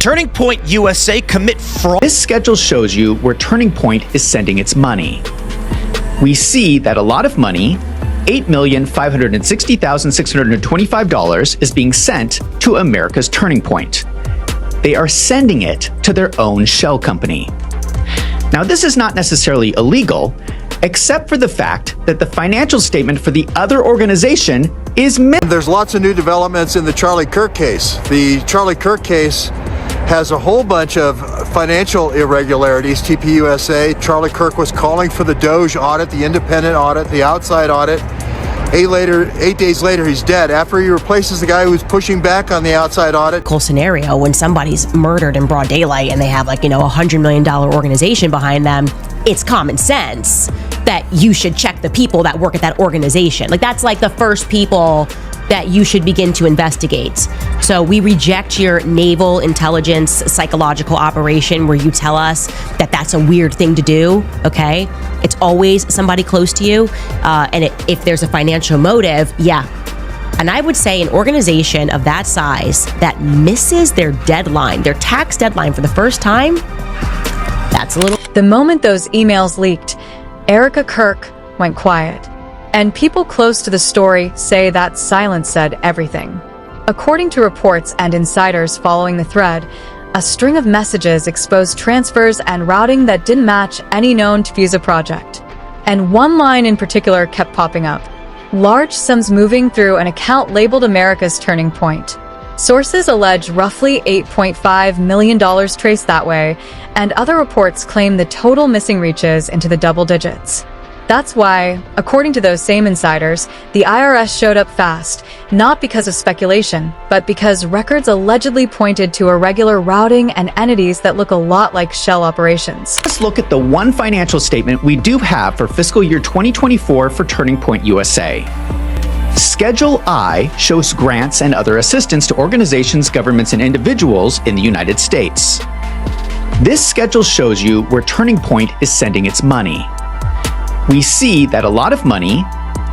Turning Point USA commit fraud. This schedule shows you where Turning Point is sending its money. We see that a lot of money, $8,560,625, is being sent to America's Turning Point. They are sending it to their own shell company. Now, this is not necessarily illegal, except for the fact that the financial statement for the other organization is missing. There's lots of new developments in the Charlie Kirk case. The Charlie Kirk case has a whole bunch of financial irregularities. TPUSA, Charlie Kirk was calling for the Doge audit, the independent audit, the outside audit. 8 days later, he's dead after he replaces the guy who was pushing back on the outside audit. Scenario when somebody's murdered in broad daylight and they have $100 million organization behind them, it's common sense that you should check the people that work at that organization. That's the first people that you should begin to investigate. So we reject your naval intelligence psychological operation where you tell us that that's a weird thing to do, okay? It's always somebody close to you. If there's a financial motive, yeah. And I would say an organization of that size that misses their deadline, their tax deadline for the first time, that's a little... The moment those emails leaked, Erika Kirk went quiet. And people close to the story say that silence said everything. According to reports and insiders following the thread, a string of messages exposed transfers and routing that didn't match any known TPUSA project. And one line in particular kept popping up: large sums moving through an account labeled America's Turning Point. Sources allege roughly $8.5 million traced that way, and other reports claim the total missing reaches into the double digits. That's why, according to those same insiders, the IRS showed up fast, not because of speculation, but because records allegedly pointed to irregular routing and entities that look a lot like shell operations. Let's look at the one financial statement we do have for fiscal year 2024 for Turning Point USA. Schedule I shows grants and other assistance to organizations, governments, and individuals in the United States. This schedule shows you where Turning Point is sending its money. We see that a lot of money,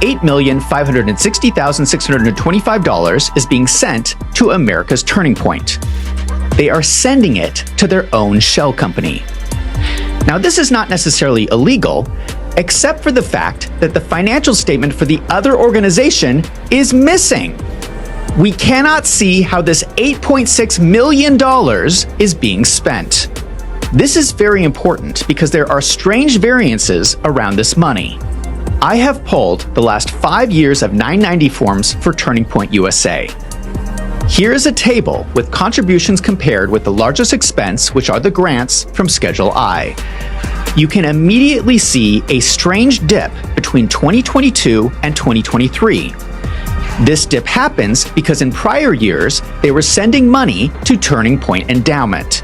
$8,560,625, is being sent to America's Turning Point. They are sending it to their own shell company. Now, this is not necessarily illegal, except for the fact that the financial statement for the other organization is missing. We cannot see how this $8.6 million is being spent. This is very important because there are strange variances around this money. I have pulled the last 5 years of 990 forms for Turning Point USA. Here is a table with contributions compared with the largest expense, which are the grants from Schedule I. You can immediately see a strange dip between 2022 and 2023. This dip happens because in prior years, they were sending money to Turning Point Endowment.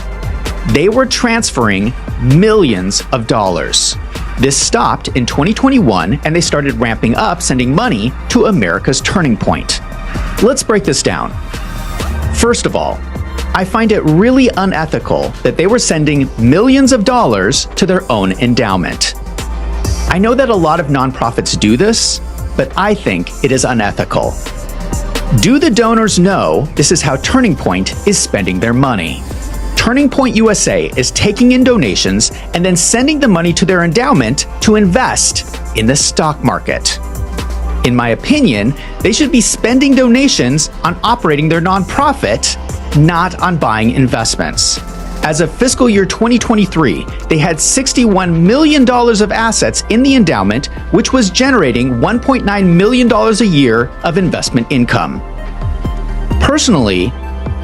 They were transferring millions of dollars. This stopped in 2021, and they started ramping up sending money to America's Turning Point. Let's break this down. First of all, I find it really unethical that they were sending millions of dollars to their own endowment. I know that a lot of nonprofits do this, but I think it is unethical. Do the donors know this is how Turning Point is spending their money? Turning Point USA is taking in donations and then sending the money to their endowment to invest in the stock market. In my opinion, they should be spending donations on operating their nonprofit, not on buying investments. As of fiscal year 2023, they had $61 million of assets in the endowment, which was generating $1.9 million a year of investment income. Personally,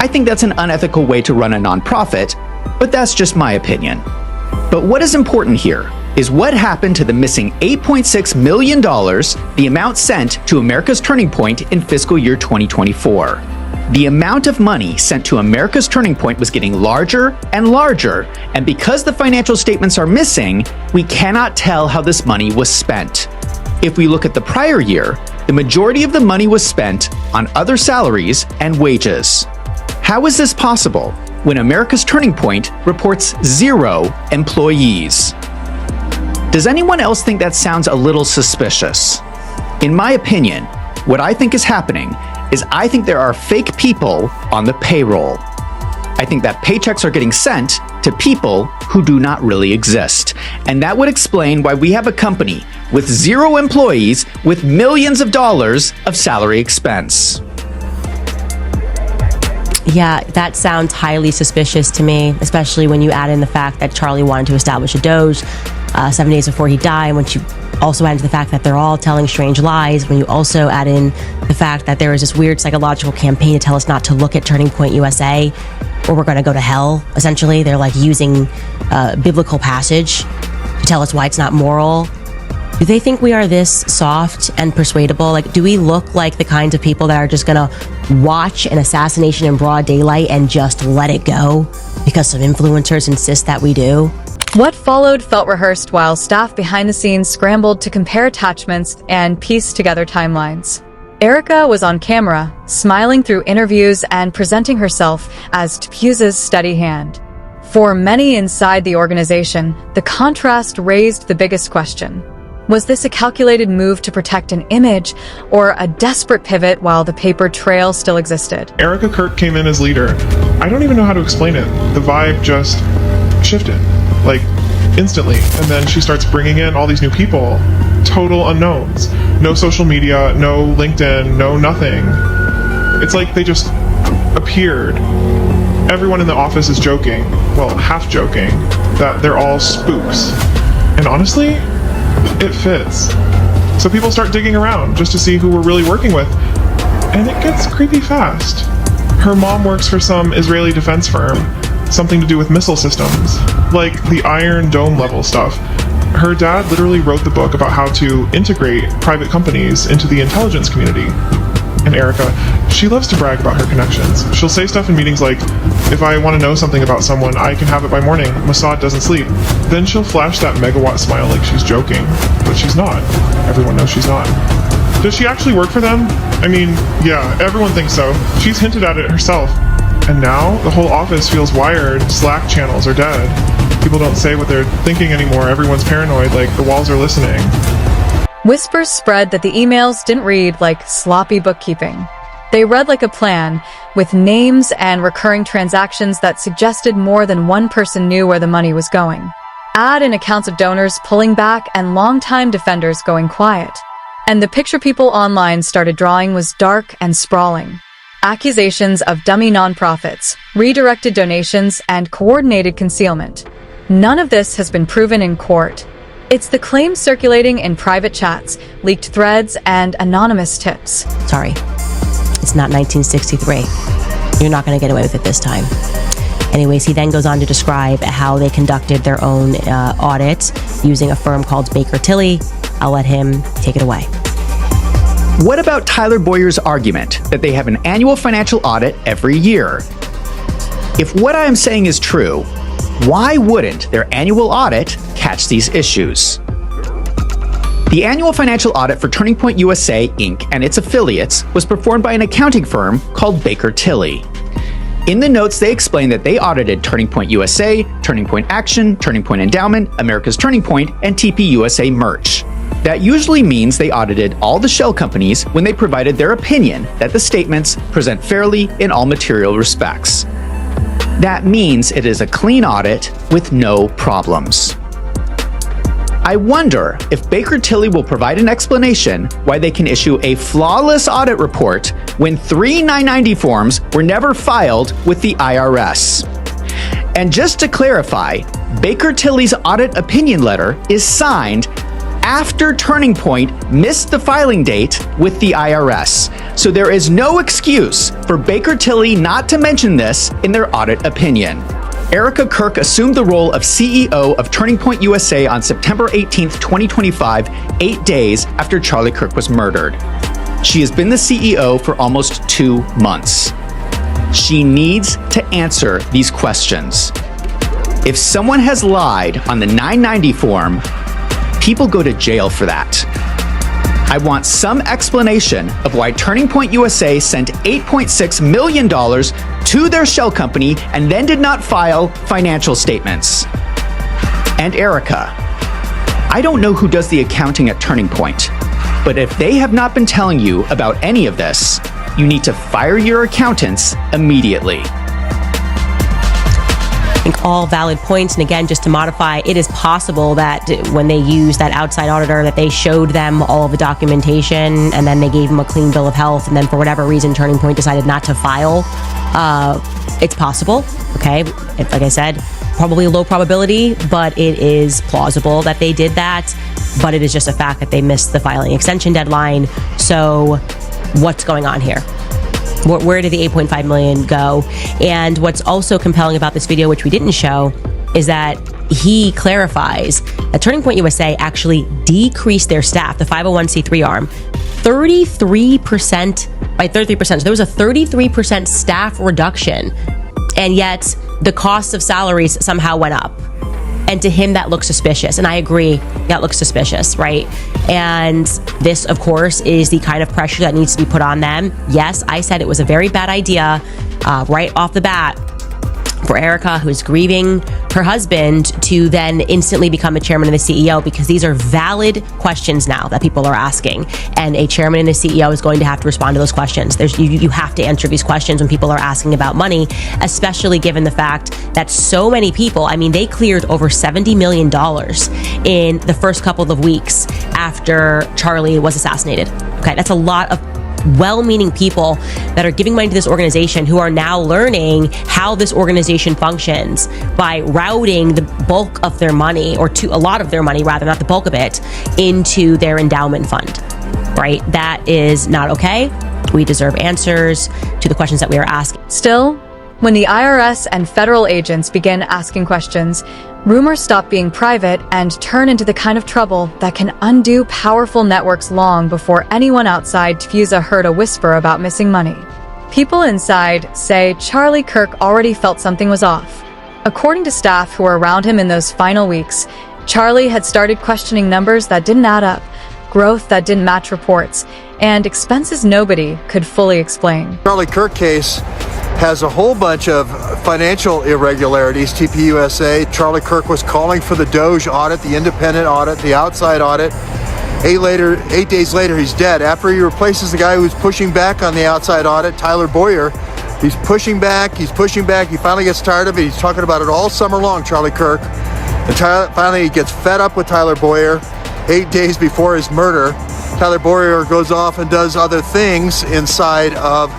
I think that's an unethical way to run a nonprofit, but that's just my opinion. But what is important here is what happened to the missing $8.6 million, the amount sent to America's Turning Point in fiscal year 2024. The amount of money sent to America's Turning Point was getting larger and larger, and because the financial statements are missing, we cannot tell how this money was spent. If we look at the prior year, the majority of the money was spent on other salaries and wages. How is this possible when America's Turning Point reports 0 employees? Does anyone else think that sounds a little suspicious? In my opinion, what I think is happening is I think there are fake people on the payroll. I think that paychecks are getting sent to people who do not really exist. And that would explain why we have a company with 0 employees with millions of dollars of salary expense. Yeah, that sounds highly suspicious to me, especially when you add in the fact that Charlie wanted to establish a Doge 7 days before he died. When you also add into the fact that they're all telling strange lies, when you also add in the fact that there is this weird psychological campaign to tell us not to look at Turning Point USA, or we're going to go to hell, essentially. They're like using a biblical passage to tell us why it's not moral. Do they think we are this soft and persuadable? Like, do we look like the kinds of people that are just gonna watch an assassination in broad daylight and just let it go because some influencers insist that we do? What followed felt rehearsed while staff behind the scenes scrambled to compare attachments and piece together timelines. Erika was on camera, smiling through interviews and presenting herself as TPUSA's steady hand. For many inside the organization, the contrast raised the biggest question. Was this a calculated move to protect an image, or a desperate pivot while the paper trail still existed? Erika Kirk came in as leader. I don't even know how to explain it. The vibe just shifted, like instantly. And then she starts bringing in all these new people, total unknowns. No social media, no LinkedIn, no nothing. It's like they just appeared. Everyone in the office is joking, well, half joking, that they're all spooks. And honestly, it fits. So people start digging around just to see who we're really working with, and it gets creepy fast. Her mom works for some Israeli defense firm, something to do with missile systems, like the Iron Dome level stuff. Her dad literally wrote the book about how to integrate private companies into the intelligence community. And Erika, she loves to brag about her connections. She'll say stuff in meetings like, if I want to know something about someone, I can have it by morning. Mossad doesn't sleep. Then she'll flash that megawatt smile like she's joking, but she's not. Everyone knows she's not. Does she actually work for them? I mean, yeah, everyone thinks so. She's hinted at it herself. And now, the whole office feels wired, Slack channels are dead. People don't say what they're thinking anymore, everyone's paranoid, like the walls are listening. Whispers spread that the emails didn't read like sloppy bookkeeping. They read like a plan, with names and recurring transactions that suggested more than one person knew where the money was going. Add in accounts of donors pulling back and longtime defenders going quiet. And the picture people online started drawing was dark and sprawling. Accusations of dummy nonprofits, redirected donations, and coordinated concealment. None of this has been proven in court. It's the claims circulating in private chats, leaked threads, and anonymous tips. Sorry, it's not 1963. You're not going to get away with it this time. Anyways, he then goes on to describe how they conducted their own audit using a firm called Baker Tilly. I'll let him take it away. What about Tyler Boyer's argument that they have an annual financial audit every year? If what I am saying is true, why wouldn't their annual audit catch these issues? The annual financial audit for Turning Point USA, Inc. and its affiliates was performed by an accounting firm called Baker Tilly. In the notes, they explain that they audited Turning Point USA, Turning Point Action, Turning Point Endowment, America's Turning Point, and TPUSA Merch. That usually means they audited all the shell companies when they provided their opinion that the statements present fairly in all material respects. That means it is a clean audit with no problems. I wonder if Baker Tilly will provide an explanation why they can issue a flawless audit report when 3 990 forms were never filed with the IRS. And just to clarify, Baker Tilly's audit opinion letter is signed after Turning Point missed the filing date with the IRS. So there is no excuse for Baker Tilly not to mention this in their audit opinion. Erika Kirk assumed the role of CEO of Turning Point USA on September 18, 2025, 8 days after Charlie Kirk was murdered. She has been the CEO for almost 2 months. She needs to answer these questions. If someone has lied on the 990 form, people go to jail for that. I want some explanation of why Turning Point USA sent $8.6 million to their shell company and then did not file financial statements. And Erika, I don't know who does the accounting at Turning Point, but if they have not been telling you about any of this, you need to fire your accountants immediately. think all valid points. And again, just to modify, it is possible that when they used that outside auditor, that they showed them all of the documentation and then they gave them a clean bill of health. And then for whatever reason, Turning Point decided not to file. It's possible. Okay. Like I said, probably low probability, but it is plausible that they did that. But it is just a fact that they missed the filing extension deadline. So what's going on here? Where did the 8.5 million go? And what's also compelling about this video, which we didn't show, is that he clarifies that Turning Point USA actually decreased their staff, the 501c3 arm, 33%, by 33%. So there was a 33% staff reduction, and yet the cost of salaries somehow went up. And to him, that looks suspicious. And I agree, that looks suspicious, right? And this, of course, is the kind of pressure that needs to be put on them. Yes, I said it was a very bad idea right off the bat for Erika, who's grieving her husband, to then instantly become a chairman and the CEO, because these are valid questions now that people are asking. And a chairman and a CEO is going to have to respond to those questions. You have to answer these questions when people are asking about money, especially given the fact that so many people, I mean, they cleared over $70 million in the first couple of weeks after Charlie was assassinated. Okay, that's a lot of well-meaning people that are giving money to this organization who are now learning how this organization functions by routing the bulk of their money, or to a lot of their money rather, not the bulk of it, into their endowment fund, right? That is not okay. We deserve answers to the questions that we are asking. Still, when the IRS and federal agents begin asking questions, rumors stop being private and turn into the kind of trouble that can undo powerful networks long before anyone outside TPUSA heard a whisper about missing money. People inside say Charlie Kirk already felt something was off. According to staff who were around him in those final weeks, Charlie had started questioning numbers that didn't add up, growth that didn't match reports, and expenses nobody could fully explain. Charlie Kirk case has a whole bunch of financial irregularities. TPUSA, Charlie Kirk was calling for the Doge audit, the independent audit, the outside audit. 8 days later, he's dead. After he replaces the guy who's pushing back on the outside audit, Tyler Boyer, he's pushing back. He finally gets tired of it. He's talking about it all summer long, Charlie Kirk. And finally, he gets fed up with Tyler Boyer. 8 days before his murder, Tyler Boyer goes off and does other things inside of.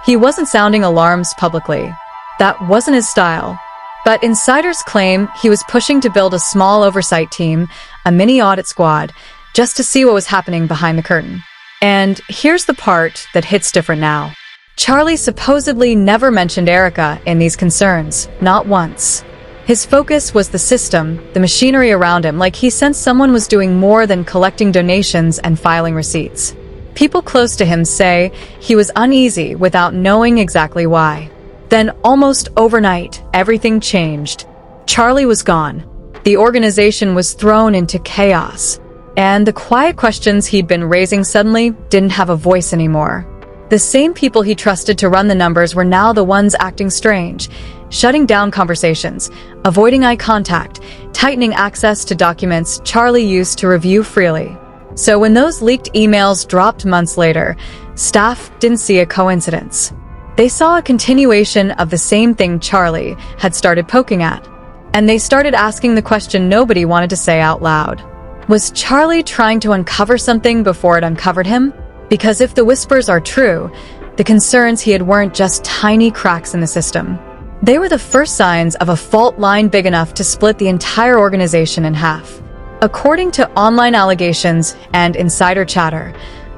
He wasn't sounding alarms publicly. That wasn't his style. But insiders claim he was pushing to build a small oversight team, a mini audit squad, just to see what was happening behind the curtain. And here's the part that hits different now. Charlie supposedly never mentioned Erika in these concerns, not once. His focus was the system, the machinery around him, like he sensed someone was doing more than collecting donations and filing receipts. People close to him say he was uneasy without knowing exactly why. Then, almost overnight, everything changed. Charlie was gone. The organization was thrown into chaos. And the quiet questions he'd been raising suddenly didn't have a voice anymore. The same people he trusted to run the numbers were now the ones acting strange, shutting down conversations, avoiding eye contact, tightening access to documents Charlie used to review freely. So when those leaked emails dropped months later, staff didn't see a coincidence. They saw a continuation of the same thing Charlie had started poking at. And they started asking the question nobody wanted to say out loud. Was Charlie trying to uncover something before it uncovered him? Because if the whispers are true, the concerns he had weren't just tiny cracks in the system. They were the first signs of a fault line big enough to split the entire organization in half. According to online allegations and insider chatter,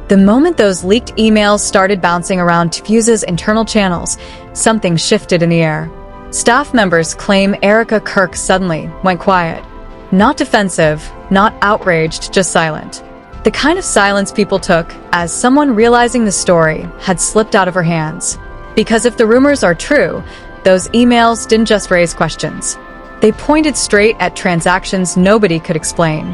the moment those leaked emails started bouncing around TPUSA's internal channels, something shifted in the air. Staff members claim Erika Kirk suddenly went quiet. Not defensive, not outraged, just silent. The kind of silence people took as someone realizing the story had slipped out of her hands. Because if the rumors are true, those emails didn't just raise questions. They pointed straight at transactions nobody could explain.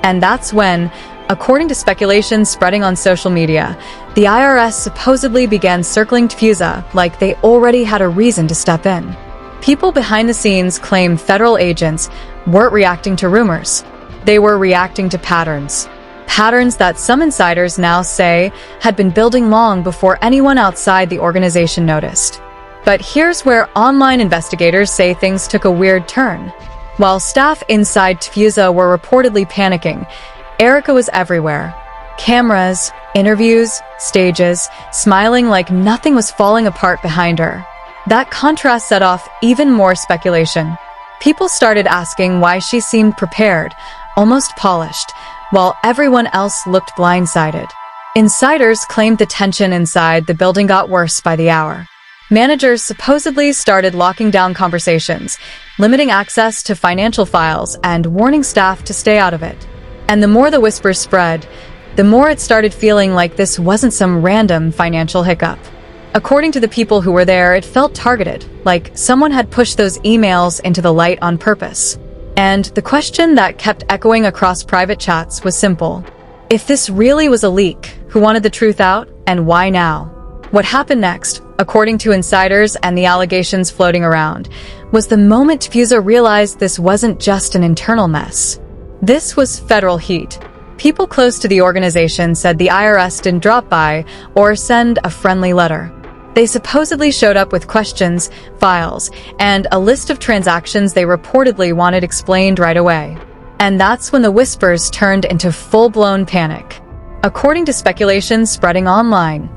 And that's when, according to speculation spreading on social media, the IRS supposedly began circling TPUSA like they already had a reason to step in. People behind the scenes claim federal agents weren't reacting to rumors. They were reacting to patterns. Patterns that some insiders now say had been building long before anyone outside the organization noticed. But here's where online investigators say things took a weird turn. While staff inside TPUSA were reportedly panicking, Erika was everywhere. Cameras, interviews, stages, smiling like nothing was falling apart behind her. That contrast set off even more speculation. People started asking why she seemed prepared, almost polished, while everyone else looked blindsided. Insiders claimed the tension inside the building got worse by the hour. Managers supposedly started locking down conversations, limiting access to financial files, and warning staff to stay out of it. And the more the whispers spread, the more it started feeling like this wasn't some random financial hiccup. According to the people who were there, it felt targeted, like someone had pushed those emails into the light on purpose. And the question that kept echoing across private chats was simple. If this really was a leak, who wanted the truth out, and why now? What happened next, according to insiders and the allegations floating around, was the moment TPUSA realized this wasn't just an internal mess. This was federal heat. People close to the organization said the IRS didn't drop by or send a friendly letter. They supposedly showed up with questions, files, and a list of transactions they reportedly wanted explained right away. And that's when the whispers turned into full-blown panic. According to speculation spreading online,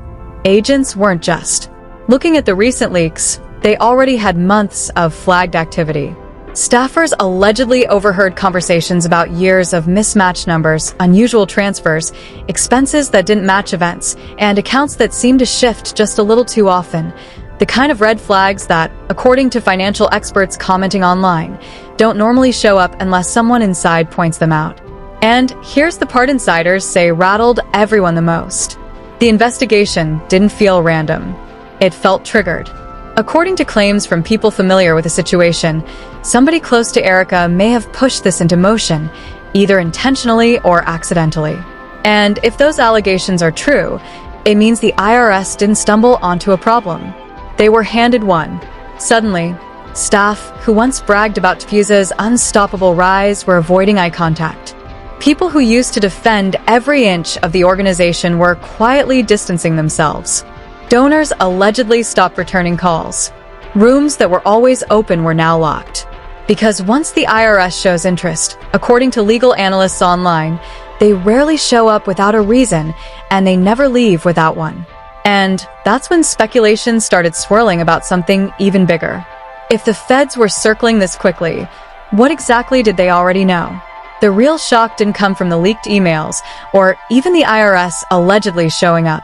agents weren't just looking at the recent leaks, they already had months of flagged activity. Staffers allegedly overheard conversations about years of mismatched numbers, unusual transfers, expenses that didn't match events, and accounts that seemed to shift just a little too often. The kind of red flags that, according to financial experts commenting online, don't normally show up unless someone inside points them out. And here's the part insiders say rattled everyone the most. The investigation didn't feel random. It felt triggered. According to claims from people familiar with the situation, somebody close to Erika may have pushed this into motion, either intentionally or accidentally. And if those allegations are true, it means the IRS didn't stumble onto a problem. They were handed one. Suddenly, staff who once bragged about TPUSA's unstoppable rise were avoiding eye contact. People who used to defend every inch of the organization were quietly distancing themselves. Donors allegedly stopped returning calls. Rooms that were always open were now locked. Because once the IRS shows interest, according to legal analysts online, they rarely show up without a reason, and they never leave without one. And that's when speculation started swirling about something even bigger. If the feds were circling this quickly, what exactly did they already know? The real shock didn't come from the leaked emails, or even the IRS allegedly showing up.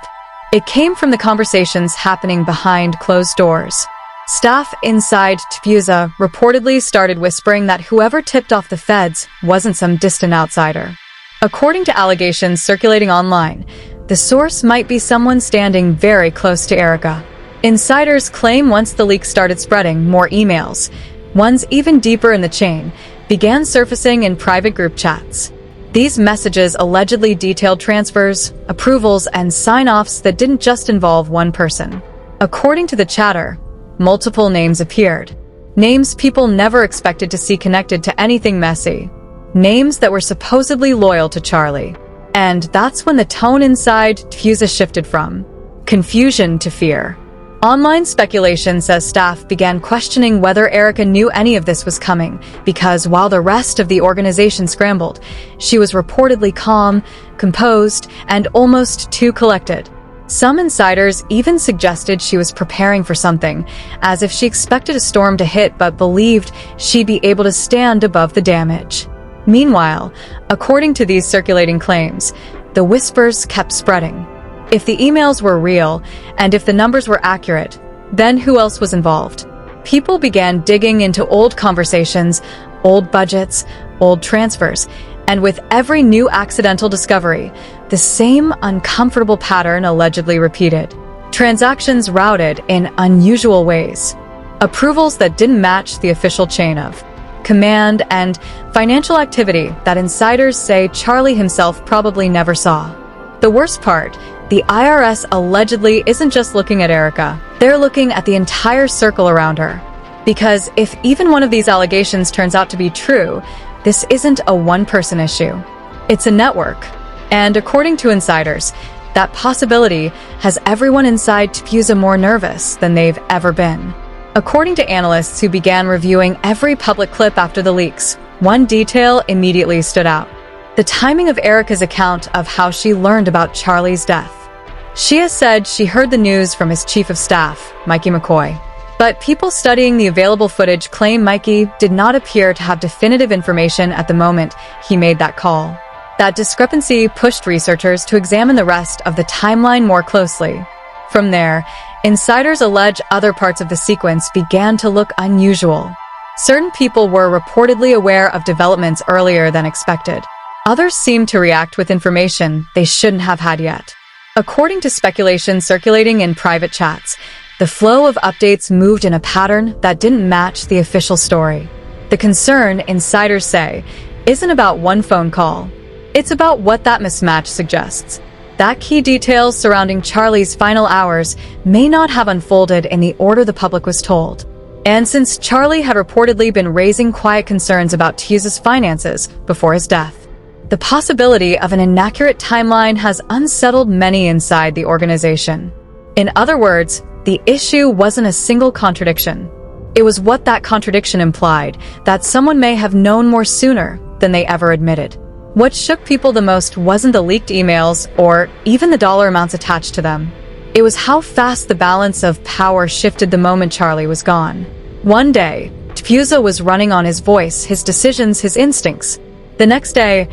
It came from the conversations happening behind closed doors. Staff inside TPUSA reportedly started whispering that whoever tipped off the feds wasn't some distant outsider. According to allegations circulating online, the source might be someone standing very close to Erika. Insiders claim once the leak started spreading, more emails, ones even deeper in the chain, began surfacing in private group chats. These messages allegedly detailed transfers, approvals, and sign-offs that didn't just involve one person. According to the chatter, multiple names appeared. Names people never expected to see connected to anything messy. Names that were supposedly loyal to Charlie. And that's when the tone inside TPUSA shifted from confusion to fear. Online speculation says staff began questioning whether Erika knew any of this was coming, because while the rest of the organization scrambled, she was reportedly calm, composed, and almost too collected. Some insiders even suggested she was preparing for something, as if she expected a storm to hit but believed she'd be able to stand above the damage. Meanwhile, according to these circulating claims, the whispers kept spreading. If the emails were real, and if the numbers were accurate, then who else was involved? People began digging into old conversations, old budgets, old transfers, and with every new accidental discovery, the same uncomfortable pattern allegedly repeated. Transactions routed in unusual ways. Approvals that didn't match the official chain of command, and financial activity that insiders say Charlie himself probably never saw. The worst part, the IRS allegedly isn't just looking at Erika, they're looking at the entire circle around her. Because if even one of these allegations turns out to be true, this isn't a one-person issue. It's a network. And according to insiders, That possibility has everyone inside TPUSA more nervous than they've ever been. According to analysts who began reviewing every public clip after the leaks, one detail immediately stood out: the timing of Erika's account of how she learned about Charlie's death. She has said she heard the news from his chief of staff, Mikey McCoy. But people studying the available footage claim Mikey did not appear to have definitive information at the moment he made that call. That discrepancy pushed researchers to examine the rest of the timeline more closely. From there, insiders allege other parts of the sequence began to look unusual. Certain people were reportedly aware of developments earlier than expected. Others seemed to react with information they shouldn't have had yet. According to speculation circulating in private chats, the flow of updates moved in a pattern that didn't match the official story. The concern, insiders say, isn't about one phone call. It's about what that mismatch suggests. That key details surrounding Charlie's final hours may not have unfolded in the order the public was told. And since Charlie had reportedly been raising quiet concerns about TPUSA's finances before his death, the possibility of an inaccurate timeline has unsettled many inside the organization. In other words, the issue wasn't a single contradiction. It was what that contradiction implied, that someone may have known more sooner than they ever admitted. What shook people the most wasn't the leaked emails or even the dollar amounts attached to them. It was how fast the balance of power shifted the moment Charlie was gone. One day, TPUSA was running on his voice, his decisions, his instincts. The next day,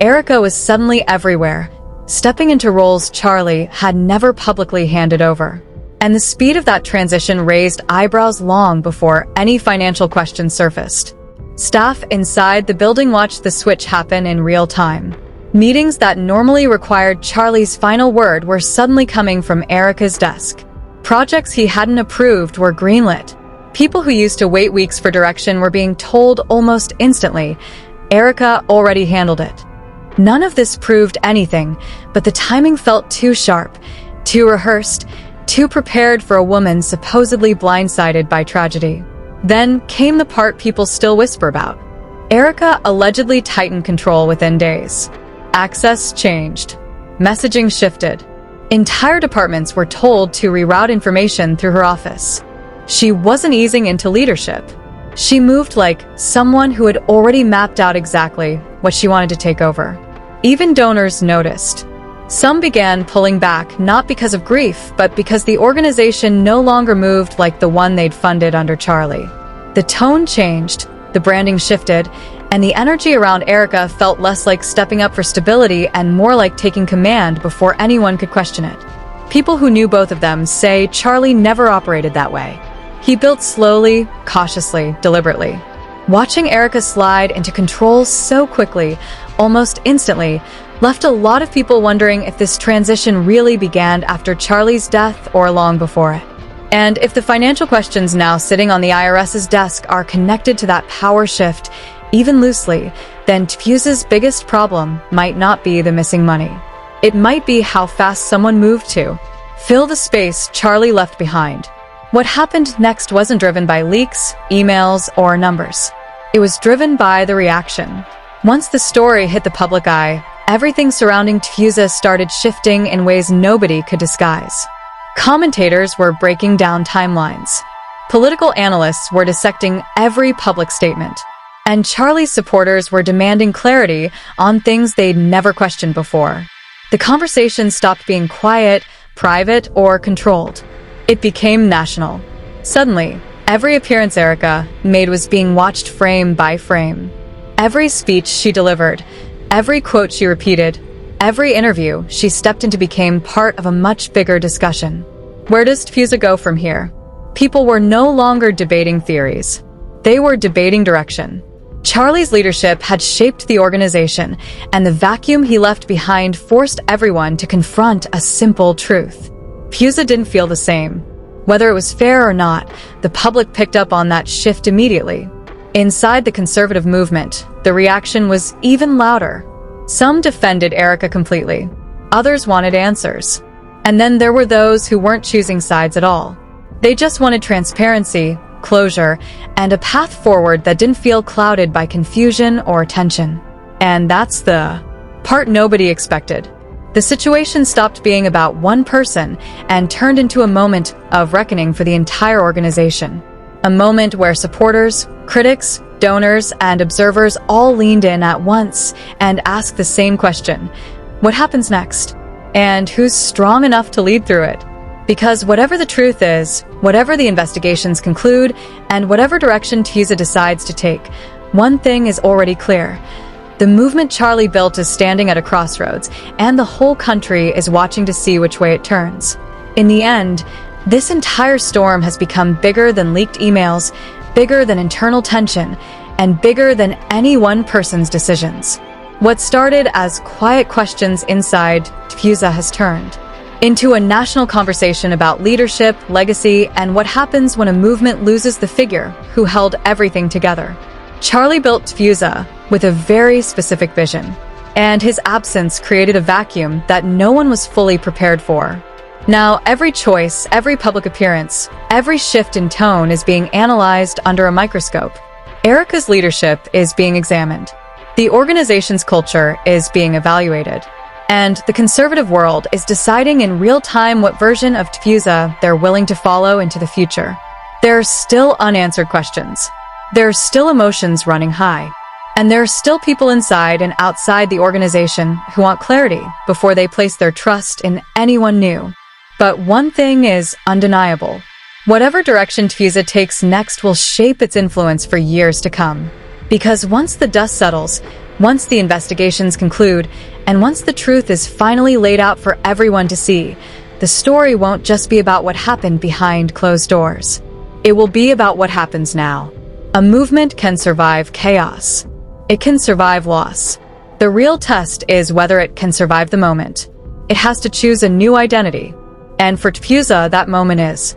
Erika was suddenly everywhere, stepping into roles Charlie had never publicly handed over. And the speed of that transition raised eyebrows long before any financial questions surfaced. Staff inside the building watched the switch happen in real time. Meetings that normally required Charlie's final word were suddenly coming from Erika's desk. Projects he hadn't approved were greenlit. People who used to wait weeks for direction were being told almost instantly. Erika already handled it. None of this proved anything, but the timing felt too sharp, too rehearsed, too prepared for a woman supposedly blindsided by tragedy. Then came the part people still whisper about. Erika allegedly tightened control within days. Access changed. Messaging shifted. Entire departments were told to reroute information through her office. She wasn't easing into leadership. She moved like someone who had already mapped out exactly what she wanted to take over. Even donors noticed. Some began pulling back, not because of grief, but because the organization no longer moved like the one they'd funded under Charlie. The tone changed, the branding shifted, and the energy around Erika felt less like stepping up for stability and more like taking command before anyone could question it. People who knew both of them say Charlie never operated that way. He built slowly, cautiously, deliberately. Watching Erika slide into control so quickly, almost instantly, left a lot of people wondering if this transition really began after Charlie's death or long before it. And if the financial questions now sitting on the IRS's desk are connected to that power shift, even loosely, then TPUSA's biggest problem might not be the missing money. It might be how fast someone moved to fill the space Charlie left behind. What happened next wasn't driven by leaks, emails, or numbers. It was driven by the reaction. Once the story hit the public eye, everything surrounding TPUSA started shifting in ways nobody could disguise. Commentators were breaking down timelines. Political analysts were dissecting every public statement. And Charlie's supporters were demanding clarity on things they'd never questioned before. The conversation stopped being quiet, private, or controlled. It became national. Suddenly, every appearance Erika made was being watched frame by frame. Every speech she delivered, every quote she repeated, every interview she stepped into became part of a much bigger discussion. Where does TPUSA go from here? People were no longer debating theories. They were debating direction. Charlie's leadership had shaped the organization, and the vacuum he left behind forced everyone to confront a simple truth. TPUSA didn't feel the same. Whether it was fair or not, the public picked up on that shift immediately. Inside the conservative movement, the reaction was even louder. Some defended Erika completely. Others wanted answers. And then there were those who weren't choosing sides at all. They just wanted transparency, closure, and a path forward that didn't feel clouded by confusion or tension. And that's the part nobody expected. The situation stopped being about one person and turned into a moment of reckoning for the entire organization. A moment where supporters, critics, donors, and observers all leaned in at once and asked the same question: what happens next? And who's strong enough to lead through it? Because whatever the truth is, whatever the investigations conclude, and whatever direction TPUSA decides to take, one thing is already clear. The movement Charlie built is standing at a crossroads, and the whole country is watching to see which way it turns. In the end, this entire storm has become bigger than leaked emails, bigger than internal tension, and bigger than any one person's decisions. What started as quiet questions inside TPUSA has turned into a national conversation about leadership, legacy, and what happens when a movement loses the figure who held everything together. Charlie built TPUSA with a very specific vision, and his absence created a vacuum that no one was fully prepared for. Now, every choice, every public appearance, every shift in tone is being analyzed under a microscope. Erika's leadership is being examined. The organization's culture is being evaluated. And the conservative world is deciding in real time what version of TPUSA they're willing to follow into the future. There are still unanswered questions. There are still emotions running high. And there are still people inside and outside the organization who want clarity before they place their trust in anyone new. But one thing is undeniable. Whatever direction TPUSA takes next will shape its influence for years to come. Because once the dust settles, once the investigations conclude, and once the truth is finally laid out for everyone to see, the story won't just be about what happened behind closed doors. It will be about what happens now. A movement can survive chaos. It can survive loss. The real test is whether it can survive the moment. It has to choose a new identity. And for TPUSA, that moment is